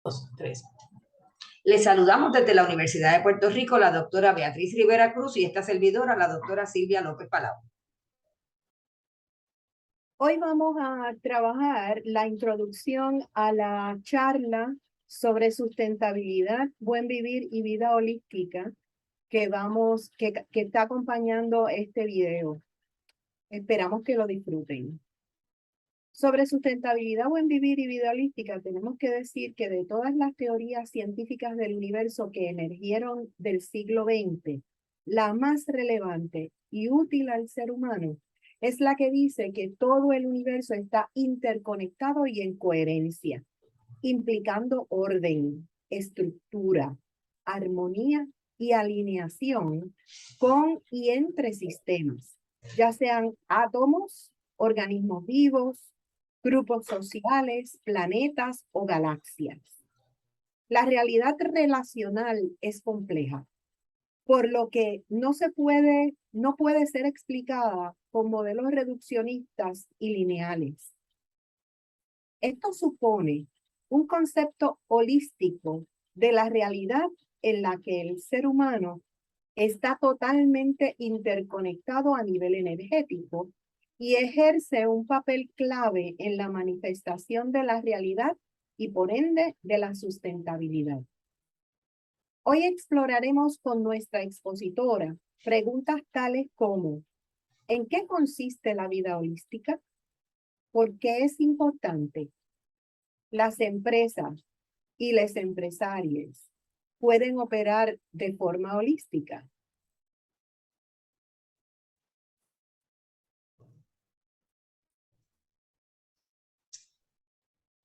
Dos, tres. Les saludamos desde la Universidad de Puerto Rico, la doctora Beatriz Rivera Cruz y esta servidora, la doctora Silvia López Palau. Hoy vamos a trabajar la introducción a la charla sobre sustentabilidad, buen vivir y vida holística que está acompañando este video. Esperamos que lo disfruten. Sobre sustentabilidad, buen vivir y vida holística, tenemos que decir que de todas las teorías científicas del universo que emergieron del siglo XX, la más relevante y útil al ser humano es la que dice que todo el universo está interconectado y en coherencia, implicando orden, estructura, armonía y alineación con y entre sistemas, ya sean átomos, organismos vivos, grupos sociales, planetas o galaxias. La realidad relacional es compleja, por lo que no puede ser explicada con modelos reduccionistas y lineales. Esto supone un concepto holístico de la realidad en la que el ser humano está totalmente interconectado a nivel energético y ejerce un papel clave en la manifestación de la realidad y por ende de la sustentabilidad. Hoy exploraremos con nuestra expositora preguntas tales como: ¿en qué consiste la vida holística? ¿Por qué es importante? ¿Las empresas y los empresarios pueden operar de forma holística?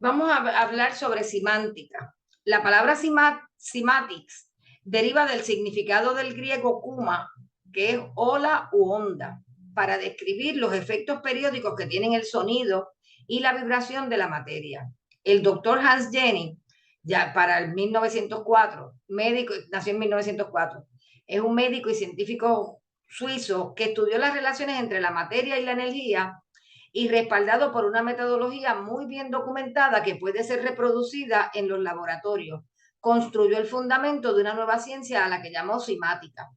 Vamos a hablar sobre semántica. La palabra semantics deriva del significado del griego kuma, que es ola u onda, para describir los efectos periódicos que tienen el sonido y la vibración de la materia. El doctor Hans Jenny, ya para el 1904, nació en 1904, es un médico y científico suizo que estudió las relaciones entre la materia y la energía y respaldado por una metodología muy bien documentada que puede ser reproducida en los laboratorios. Construyó el fundamento de una nueva ciencia a la que llamó simática.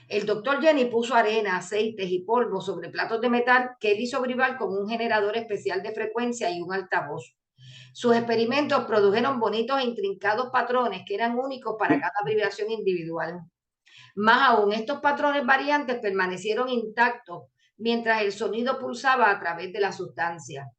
El doctor Jenny puso arena, aceites y polvo sobre platos de metal que él hizo vibrar con un generador especial de frecuencia y un altavoz. Sus experimentos produjeron bonitos e intrincados patrones que eran únicos para cada vibración individual. Más aún, estos patrones variantes permanecieron intactos mientras el sonido pulsaba a través de la sustancia.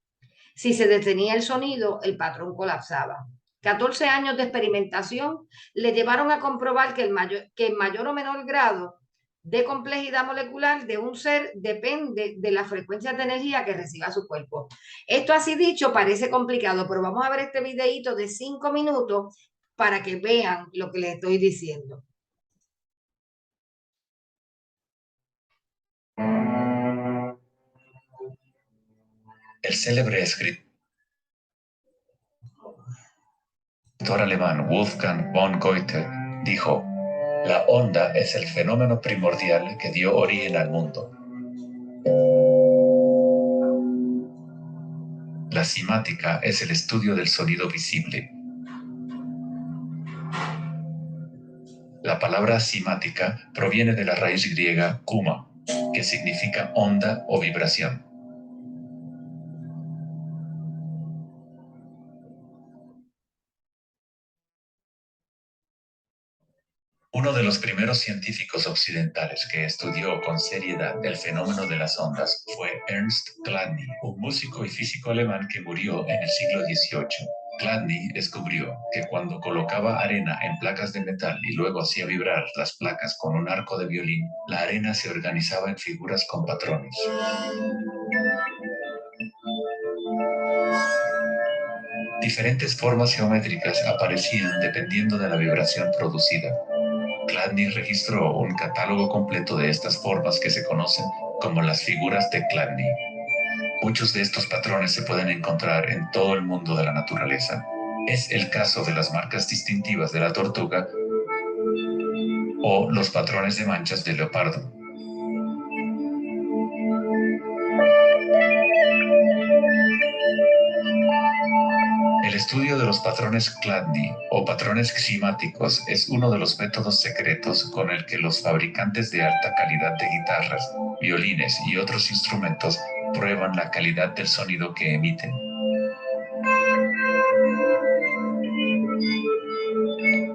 Si se detenía el sonido, el patrón colapsaba. 14 años de experimentación le llevaron a comprobar que en mayor o menor grado de complejidad molecular de un ser depende de la frecuencia de energía que reciba su cuerpo. Esto así dicho parece complicado, pero vamos a ver este videíto de 5 minutos para que vean lo que les estoy diciendo. El célebre escritor alemán Wolfgang von Goethe dijo: la onda es el fenómeno primordial que dio origen al mundo. La simática es el estudio del sonido visible. La palabra simática proviene de la raíz griega kuma, que significa onda o vibración. Uno de los primeros científicos occidentales que estudió con seriedad el fenómeno de las ondas fue Ernst Chladni, un músico y físico alemán que murió en el siglo XVIII. Chladni descubrió que cuando colocaba arena en placas de metal y luego hacía vibrar las placas con un arco de violín, la arena se organizaba en figuras con patrones. Diferentes formas geométricas aparecían dependiendo de la vibración producida. Chladni registró un catálogo completo de estas formas que se conocen como las figuras de Chladni. Muchos de estos patrones se pueden encontrar en todo el mundo de la naturaleza. Es el caso de las marcas distintivas de la tortuga o los patrones de manchas del leopardo. El estudio de los patrones Chladni o patrones ximáticos es uno de los métodos secretos con el que los fabricantes de alta calidad de guitarras, violines y otros instrumentos prueban la calidad del sonido que emiten.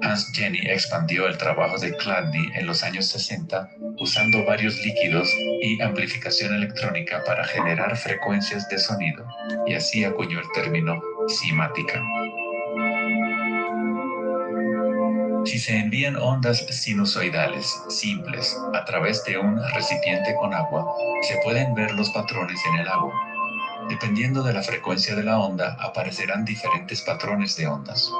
Hans Jenny expandió el trabajo de Chladni en los años 60 usando varios líquidos y amplificación electrónica para generar frecuencias de sonido, y así acuñó el término cimática. Si se envían ondas sinusoidales simples a través de un recipiente con agua, se pueden ver los patrones en el agua. Dependiendo de la frecuencia de la onda, aparecerán diferentes patrones de ondas.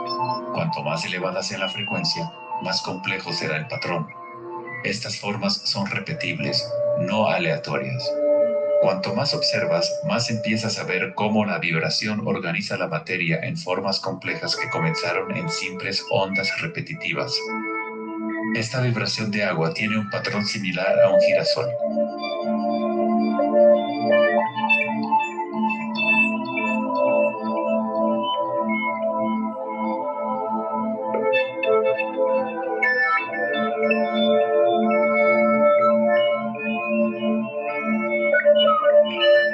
Cuanto más elevada sea la frecuencia, más complejo será el patrón. Estas formas son repetibles, no aleatorias. Cuanto más observas, más empiezas a ver cómo la vibración organiza la materia en formas complejas que comenzaron en simples ondas repetitivas. Esta vibración de agua tiene un patrón similar a un girasol.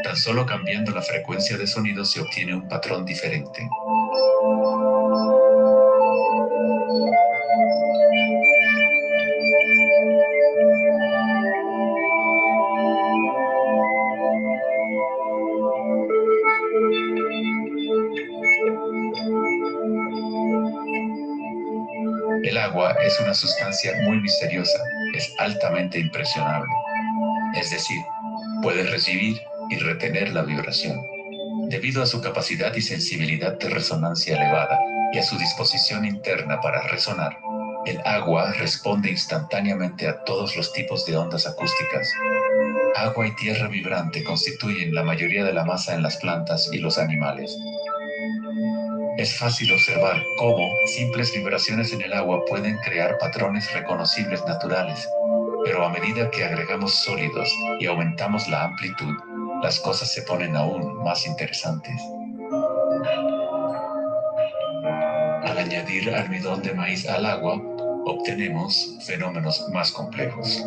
Tan solo cambiando la frecuencia de sonido se obtiene un patrón diferente. El agua es una sustancia muy misteriosa, es altamente impresionable. Es decir, puede recibir y retener la vibración. Debido a su capacidad y sensibilidad de resonancia elevada y a su disposición interna para resonar, el agua responde instantáneamente a todos los tipos de ondas acústicas. Agua y tierra vibrante constituyen la mayoría de la masa en las plantas y los animales. Es fácil observar cómo simples vibraciones en el agua pueden crear patrones reconocibles naturales, pero a medida que agregamos sólidos y aumentamos la amplitud, las cosas se ponen aún más interesantes. Al añadir almidón de maíz al agua, obtenemos fenómenos más complejos.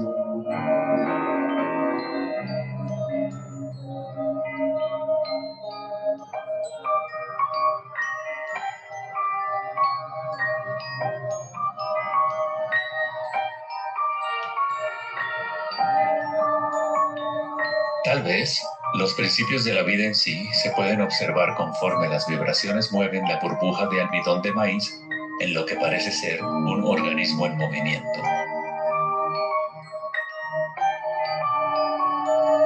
Tal vez, los principios de la vida en sí se pueden observar conforme las vibraciones mueven la burbuja de almidón de maíz en lo que parece ser un organismo en movimiento.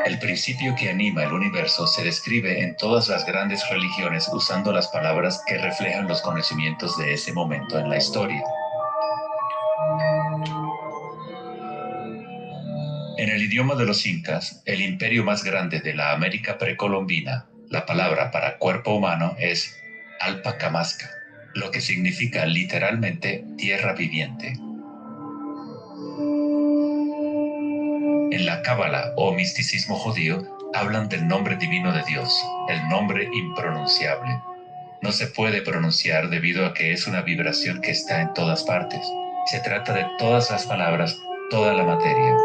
El principio que anima el universo se describe en todas las grandes religiones usando las palabras que reflejan los conocimientos de ese momento en la historia. En el idioma de los incas, el imperio más grande de la América precolombina, la palabra para cuerpo humano es Alpacamasca, lo que significa literalmente tierra viviente. En la Cábala o misticismo judío hablan del nombre divino de Dios, el nombre impronunciable. No se puede pronunciar debido a que es una vibración que está en todas partes. Se trata de todas las palabras, toda la materia.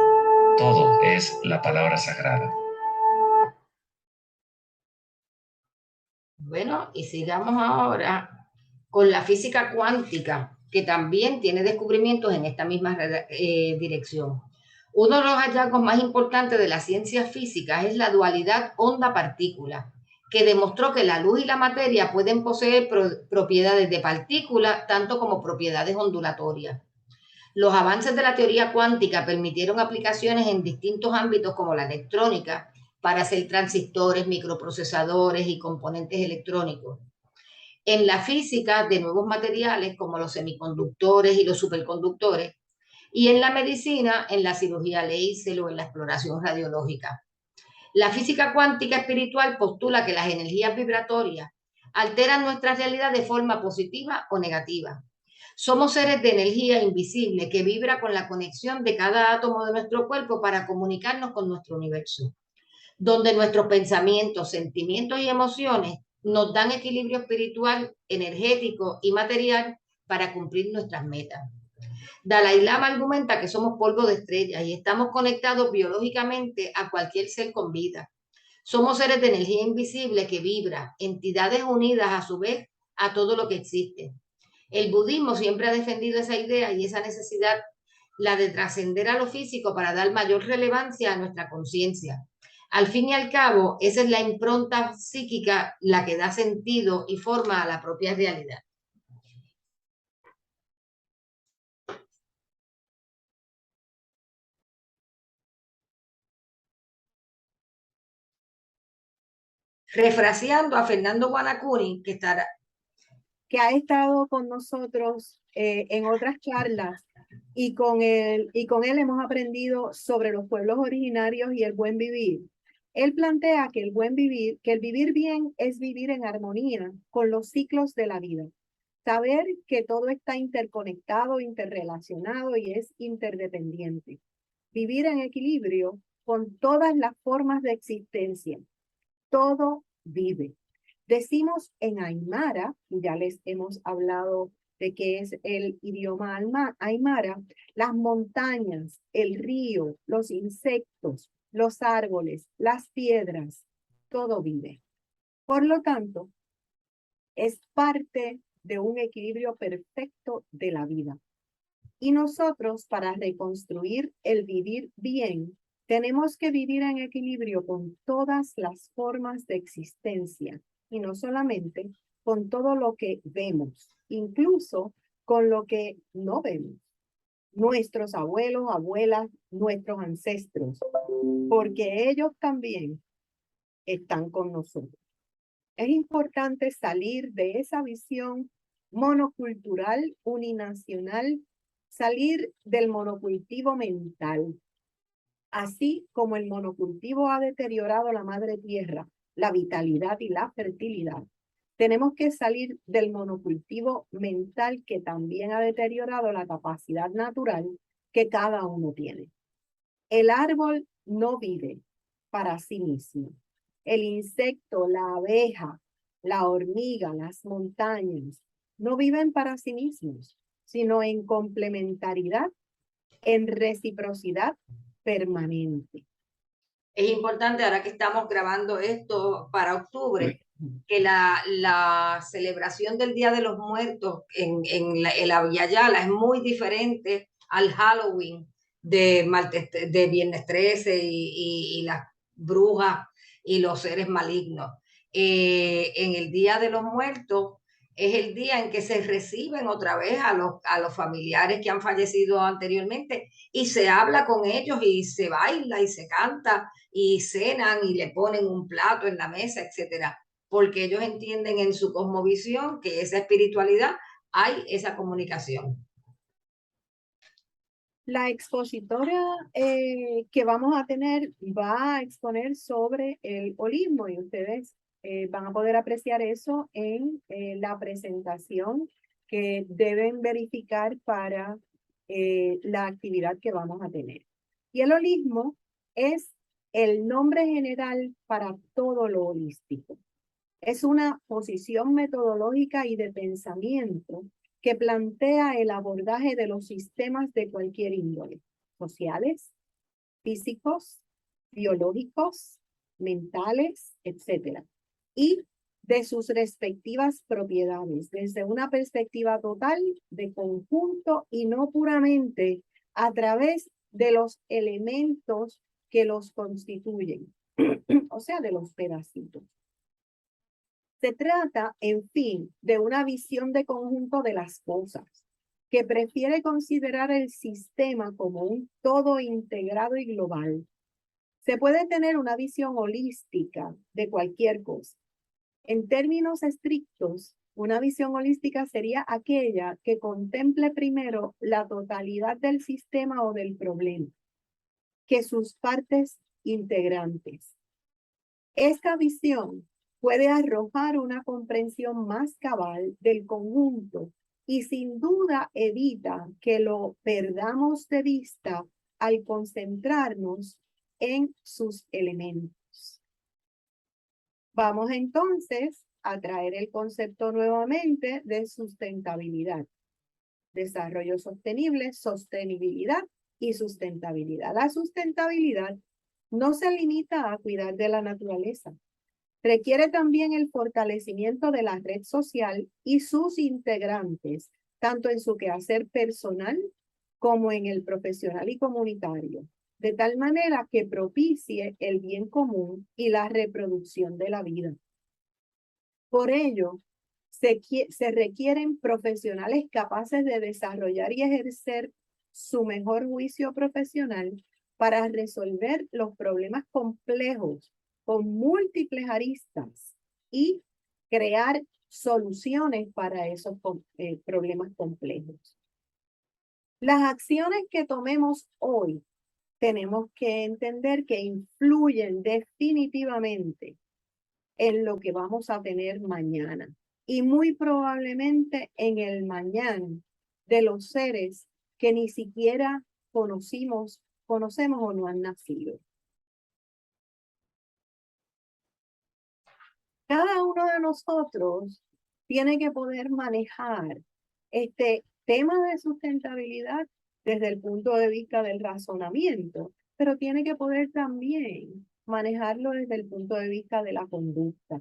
Todo es la palabra sagrada. Bueno, y sigamos ahora con la física cuántica, que también tiene descubrimientos en esta misma dirección. Uno de los hallazgos más importantes de la ciencia física es la dualidad onda-partícula, que demostró que la luz y la materia pueden poseer propiedades de partícula tanto como propiedades ondulatorias. Los avances de la teoría cuántica permitieron aplicaciones en distintos ámbitos como la electrónica para hacer transistores, microprocesadores y componentes electrónicos. En la física de nuevos materiales como los semiconductores y los superconductores, y en la medicina, en la cirugía láser o en la exploración radiológica. La física cuántica espiritual postula que las energías vibratorias alteran nuestra realidad de forma positiva o negativa. Somos seres de energía invisible que vibra con la conexión de cada átomo de nuestro cuerpo para comunicarnos con nuestro universo, donde nuestros pensamientos, sentimientos y emociones nos dan equilibrio espiritual, energético y material para cumplir nuestras metas. Dalai Lama argumenta que somos polvo de estrellas y estamos conectados biológicamente a cualquier ser con vida. Somos seres de energía invisible que vibra, entidades unidas a su vez a todo lo que existe. El budismo siempre ha defendido esa idea y esa necesidad, la de trascender a lo físico para dar mayor relevancia a nuestra conciencia. Al fin y al cabo, esa es la impronta psíquica la que da sentido y forma a la propia realidad. Refraseando a Fernando Guanacuni, que ha estado con nosotros en otras charlas y con él hemos aprendido sobre los pueblos originarios y el buen vivir. Él plantea que el vivir bien es vivir en armonía con los ciclos de la vida. Saber que todo está interconectado, interrelacionado y es interdependiente. Vivir en equilibrio con todas las formas de existencia. Todo vive. Decimos en Aymara, ya les hemos hablado de qué es el idioma Aymara, las montañas, el río, los insectos, los árboles, las piedras, todo vive. Por lo tanto, es parte de un equilibrio perfecto de la vida. Y nosotros, para reconstruir el vivir bien, tenemos que vivir en equilibrio con todas las formas de existencia y no solamente con todo lo que vemos, incluso con lo que no vemos. Nuestros abuelos, abuelas, nuestros ancestros, porque ellos también están con nosotros. Es importante salir de esa visión monocultural, uninacional, salir del monocultivo mental. Así como el monocultivo ha deteriorado la madre tierra, la vitalidad y la fertilidad, tenemos que salir del monocultivo mental que también ha deteriorado la capacidad natural que cada uno tiene. El árbol no vive para sí mismo. El insecto, la abeja, la hormiga, las montañas, no viven para sí mismos, sino en complementariedad, en reciprocidad permanente. Es importante, ahora que estamos grabando esto para octubre, que la celebración del Día de los Muertos en la Villa Yala es muy diferente al Halloween de Viernes 13 y las brujas y los seres malignos. En el Día de los Muertos es el día en que se reciben otra vez a los familiares que han fallecido anteriormente y se habla con ellos y se baila y se canta y cenan y le ponen un plato en la mesa, etcétera, porque ellos entienden en su cosmovisión que esa espiritualidad hay esa comunicación. La expositora que vamos a tener va a exponer sobre el holismo y ustedes van a poder apreciar eso en la presentación que deben verificar para la actividad que vamos a tener. Y el holismo es el nombre general para todo lo holístico. Es una posición metodológica y de pensamiento que plantea el abordaje de los sistemas de cualquier índole, sociales, físicos, biológicos, mentales, etc. Y de sus respectivas propiedades, desde una perspectiva total de conjunto y no puramente a través de los elementos que los constituyen, o sea, de los pedacitos. Se trata, en fin, de una visión de conjunto de las cosas, que prefiere considerar el sistema como un todo integrado y global. Se puede tener una visión holística de cualquier cosa. En términos estrictos, una visión holística sería aquella que contemple primero la totalidad del sistema o del problema, que sus partes integrantes. Esta visión puede arrojar una comprensión más cabal del conjunto y sin duda evita que lo perdamos de vista al concentrarnos en sus elementos. Vamos entonces a traer el concepto nuevamente de sustentabilidad, desarrollo sostenible, sostenibilidad y sustentabilidad. La sustentabilidad no se limita a cuidar de la naturaleza. Requiere también el fortalecimiento de la red social y sus integrantes, tanto en su quehacer personal como en el profesional y comunitario, de tal manera que propicie el bien común y la reproducción de la vida. Por ello, se requieren profesionales capaces de desarrollar y ejercer su mejor juicio profesional para resolver los problemas complejos con múltiples aristas y crear soluciones para esos problemas complejos. Las acciones que tomemos hoy tenemos que entender que influyen definitivamente en lo que vamos a tener mañana y muy probablemente en el mañana de los seres que ni siquiera conocemos o no han nacido. Cada uno de nosotros tiene que poder manejar este tema de sustentabilidad desde el punto de vista del razonamiento, pero tiene que poder también manejarlo desde el punto de vista de la conducta.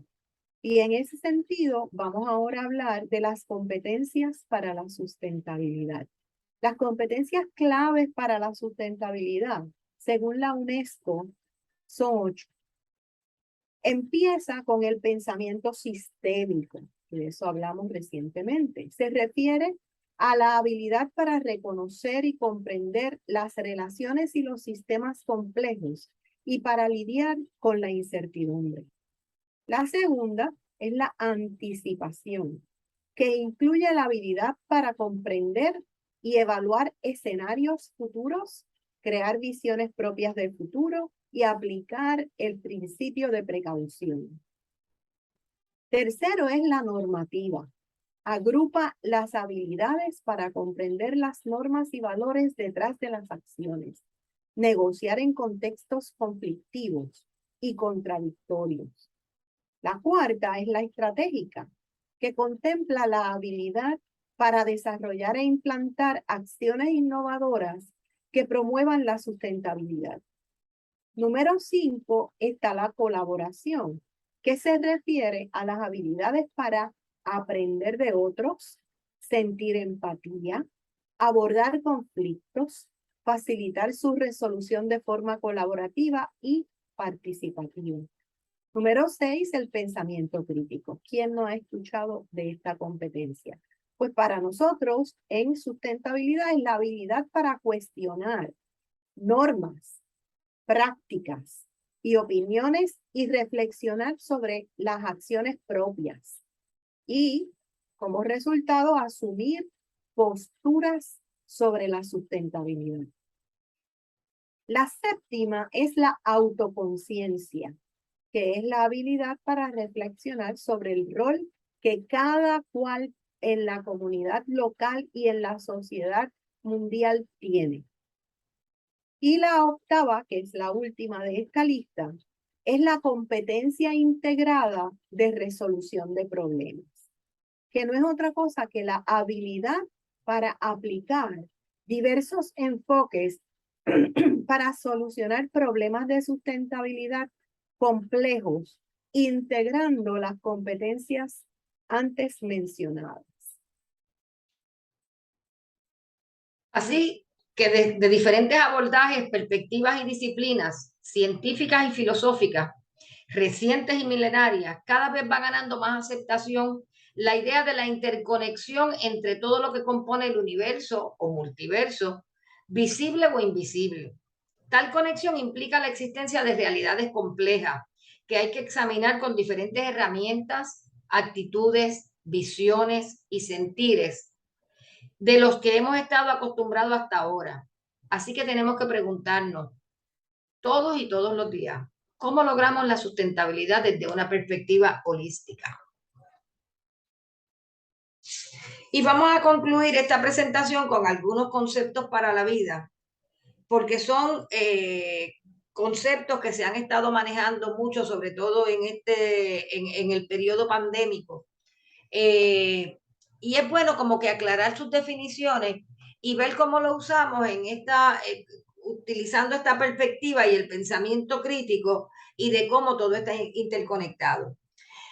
Y en ese sentido, vamos ahora a hablar de las competencias para la sustentabilidad. Las competencias claves para la sustentabilidad, según la UNESCO, son 8. Empieza con el pensamiento sistémico, de eso hablamos recientemente. Se refiere a la habilidad para reconocer y comprender las relaciones y los sistemas complejos y para lidiar con la incertidumbre. La segunda es la anticipación, que incluye la habilidad para comprender y evaluar escenarios futuros, crear visiones propias del futuro y aplicar el principio de precaución. Tercero es la normativa. Agrupa las habilidades para comprender las normas y valores detrás de las acciones, negociar en contextos conflictivos y contradictorios. La cuarta es la estratégica, que contempla la habilidad para desarrollar e implantar acciones innovadoras que promuevan la sustentabilidad. Número 5 está la colaboración, que se refiere a las habilidades para aprender de otros, sentir empatía, abordar conflictos, facilitar su resolución de forma colaborativa y participativa. Número 6, el pensamiento crítico. ¿Quién no ha escuchado de esta competencia? Pues para nosotros, en sustentabilidad es la habilidad para cuestionar normas, prácticas y opiniones y reflexionar sobre las acciones propias. Y como resultado, asumir posturas sobre la sustentabilidad. La séptima es la autoconciencia, que es la habilidad para reflexionar sobre el rol que cada cual en la comunidad local y en la sociedad mundial tiene. Y la octava, que es la última de esta lista, es la competencia integrada de resolución de problemas, que no es otra cosa que la habilidad para aplicar diversos enfoques para solucionar problemas de sustentabilidad complejos, integrando las competencias antes mencionadas. Así que de diferentes abordajes, perspectivas y disciplinas científicas y filosóficas, recientes y milenarias, cada vez va ganando más aceptación la idea de la interconexión entre todo lo que compone el universo o multiverso, visible o invisible. Tal conexión implica la existencia de realidades complejas que hay que examinar con diferentes herramientas, actitudes, visiones y sentires de los que hemos estado acostumbrados hasta ahora. Así que tenemos que preguntarnos todos y todos los días, ¿cómo logramos la sustentabilidad desde una perspectiva holística? Y vamos a concluir esta presentación con algunos conceptos para la vida, porque son conceptos que se han estado manejando mucho, sobre todo en el periodo pandémico. Y es bueno como que aclarar sus definiciones y ver cómo lo usamos utilizando esta perspectiva y el pensamiento crítico y de cómo todo está interconectado.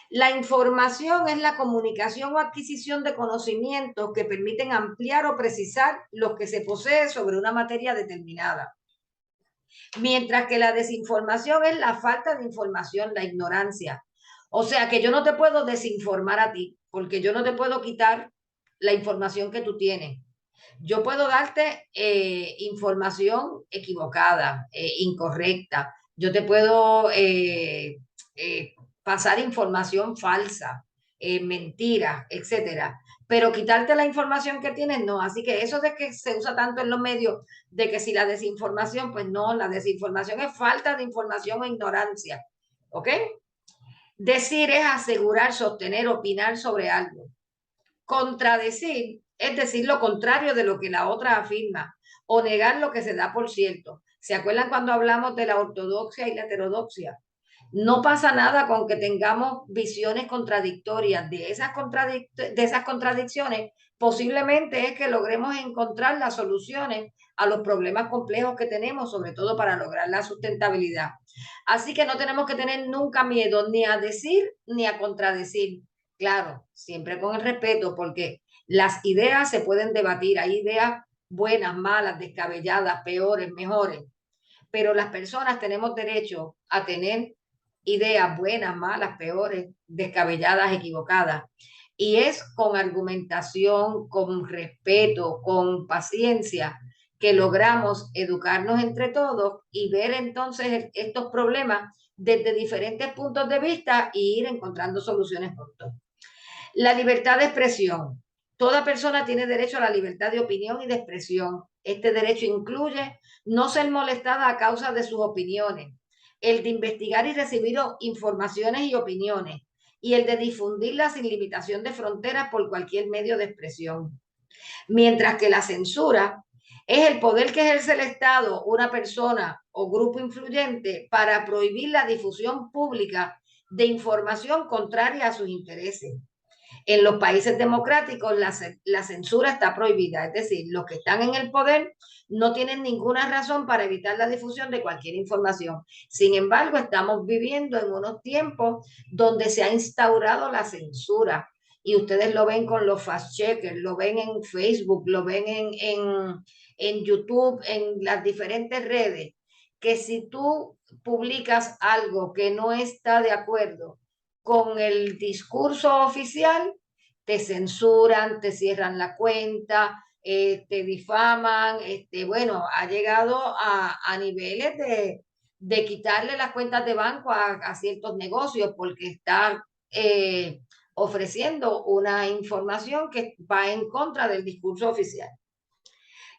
La información es la comunicación o adquisición de conocimientos que permiten ampliar o precisar los que se posee sobre una materia determinada. Mientras que la desinformación es la falta de información, la ignorancia. O sea que yo no te puedo desinformar a ti, porque yo no te puedo quitar la información que tú tienes. Yo puedo darte información equivocada, incorrecta. Yo te puedo pasar información falsa, mentiras, etcétera. Pero quitarte la información que tienes, no. Así que eso de que se usa tanto en los medios, de que si la desinformación, pues no, la desinformación es falta de información o ignorancia. ¿Ok? Decir es asegurar, sostener, opinar sobre algo. Contradecir es decir lo contrario de lo que la otra afirma o negar lo que se da por cierto. ¿Se acuerdan cuando hablamos de la ortodoxia y la heterodoxia? No pasa nada con que tengamos visiones contradictorias. De esas contradicciones, posiblemente es que logremos encontrar las soluciones a los problemas complejos que tenemos, sobre todo para lograr la sustentabilidad. Así que no tenemos que tener nunca miedo ni a decir ni a contradecir. Claro, siempre con el respeto, porque las ideas se pueden debatir. Hay ideas buenas, malas, descabelladas, peores, mejores. Pero las personas tenemos derecho a tener ideas buenas, malas, peores, descabelladas, equivocadas. Y es con argumentación, con respeto, con paciencia, que logramos educarnos entre todos y ver entonces estos problemas desde diferentes puntos de vista y ir encontrando soluciones juntos. La libertad de expresión. Toda persona tiene derecho a la libertad de opinión y de expresión. Este derecho incluye no ser molestada a causa de sus opiniones, el de investigar y recibir informaciones y opiniones, y el de difundirlas sin limitación de fronteras por cualquier medio de expresión. Mientras que la censura es el poder que ejerce el Estado, una persona o grupo influyente para prohibir la difusión pública de información contraria a sus intereses. En los países democráticos la censura está prohibida, es decir, los que están en el poder no tienen ninguna razón para evitar la difusión de cualquier información. Sin embargo, estamos viviendo en unos tiempos donde se ha instaurado la censura y ustedes lo ven con los fact-checkers, lo ven en Facebook, lo ven en YouTube, en las diferentes redes, que si tú publicas algo que no está de acuerdo con el discurso oficial, te censuran, te cierran la cuenta, te difaman, bueno, ha llegado a niveles de quitarle las cuentas de banco a ciertos negocios porque está ofreciendo una información que va en contra del discurso oficial.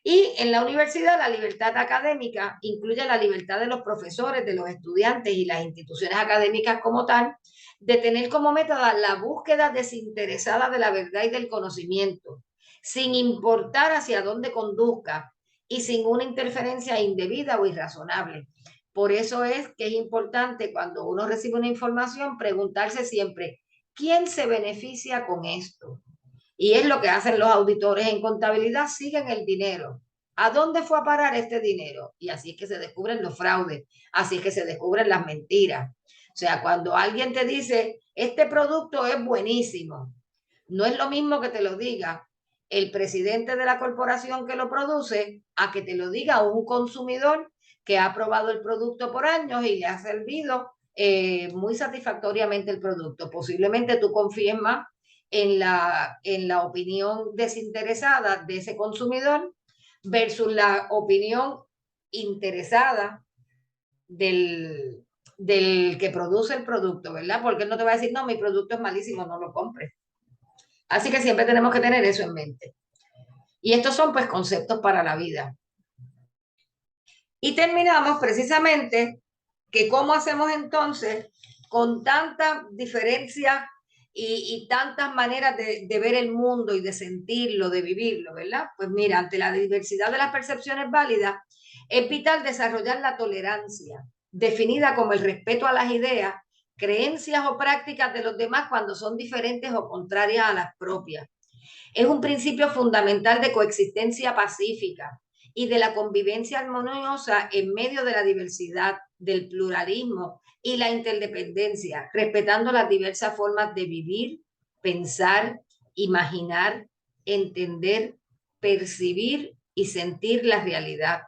Y en la universidad la libertad académica incluye la libertad de los profesores, de los estudiantes y las instituciones académicas como tal, de tener como meta la búsqueda desinteresada de la verdad y del conocimiento, sin importar hacia dónde conduzca y sin una interferencia indebida o irrazonable. Por eso es que es importante cuando uno recibe una información preguntarse siempre, ¿quién se beneficia con esto? Y es lo que hacen los auditores en contabilidad, siguen el dinero. ¿A dónde fue a parar este dinero? Y así es que se descubren los fraudes, así es que se descubren las mentiras. O sea, cuando alguien te dice, este producto es buenísimo, no es lo mismo que te lo diga el presidente de la corporación que lo produce a que te lo diga un consumidor que ha probado el producto por años y le ha servido muy satisfactoriamente el producto. Posiblemente tú confíes más en la opinión desinteresada de ese consumidor versus la opinión interesada del que produce el producto, ¿verdad? Porque él no te va a decir, no, mi producto es malísimo, no lo compres. Así que siempre tenemos que tener eso en mente. Y estos son pues conceptos para la vida. Y terminamos precisamente que cómo hacemos entonces con tantas diferencias y tantas maneras de ver el mundo y de sentirlo, de vivirlo, ¿verdad? Pues mira, ante la diversidad de las percepciones válidas, es vital desarrollar la tolerancia definida como el respeto a las ideas, creencias o prácticas de los demás cuando son diferentes o contrarias a las propias. Es un principio fundamental de coexistencia pacífica y de la convivencia armoniosa en medio de la diversidad, del pluralismo y la interdependencia, respetando las diversas formas de vivir, pensar, imaginar, entender, percibir y sentir la realidad.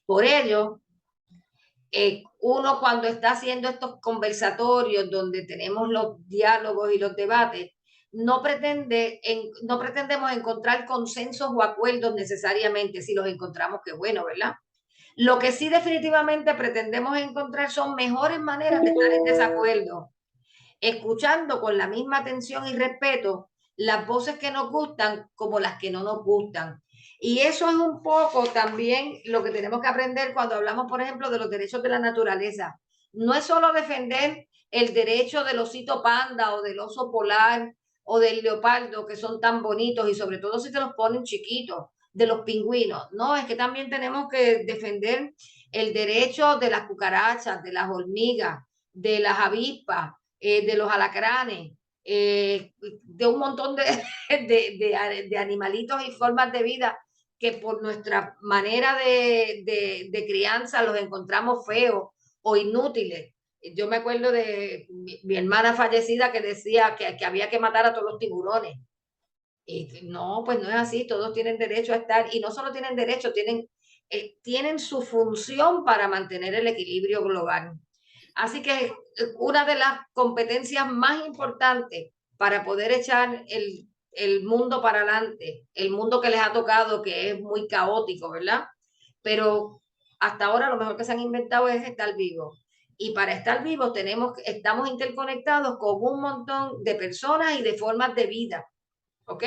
Por ello, uno cuando está haciendo estos conversatorios donde tenemos los diálogos y los debates, no pretendemos encontrar consensos o acuerdos necesariamente. Si los encontramos, qué bueno, ¿verdad? Lo que sí definitivamente pretendemos encontrar son mejores maneras de estar en desacuerdo, escuchando con la misma atención y respeto las voces que nos gustan como las que no nos gustan. Y eso es un poco también lo que tenemos que aprender cuando hablamos, por ejemplo, de los derechos de la naturaleza. No es solo defender el derecho del osito panda o del oso polar o del leopardo, que son tan bonitos y sobre todo si te los ponen chiquitos, de los pingüinos. No, es que también tenemos que defender el derecho de las cucarachas, de las hormigas, de las avispas, de los alacranes, de un montón de animalitos y formas de vida que por nuestra manera de crianza los encontramos feos o inútiles. Yo me acuerdo de mi hermana fallecida que decía que había que matar a todos los tiburones. Y no, pues no es así, todos tienen derecho a estar, y no solo tienen derecho, tienen su función para mantener el equilibrio global. Así que una de las competencias más importantes para poder echar el mundo para adelante, el mundo que les ha tocado, que es muy caótico, ¿verdad? Pero hasta ahora lo mejor que se han inventado es estar vivos. Y para estar vivos estamos interconectados con un montón de personas y de formas de vida, ¿ok?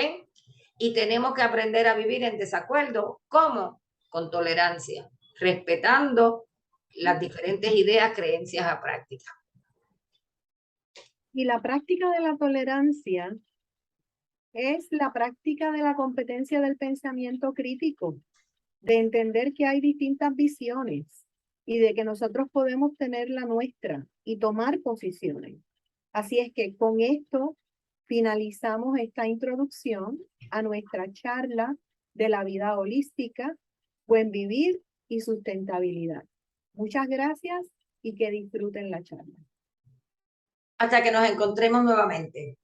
Y tenemos que aprender a vivir en desacuerdo. ¿Cómo? Con tolerancia, respetando las diferentes ideas, creencias a práctica. Y la práctica de la tolerancia es la práctica de la competencia del pensamiento crítico, de entender que hay distintas visiones y de que nosotros podemos tener la nuestra y tomar posiciones. Así es que con esto finalizamos esta introducción a nuestra charla de la vida holística, buen vivir y sustentabilidad. Muchas gracias y que disfruten la charla. Hasta que nos encontremos nuevamente.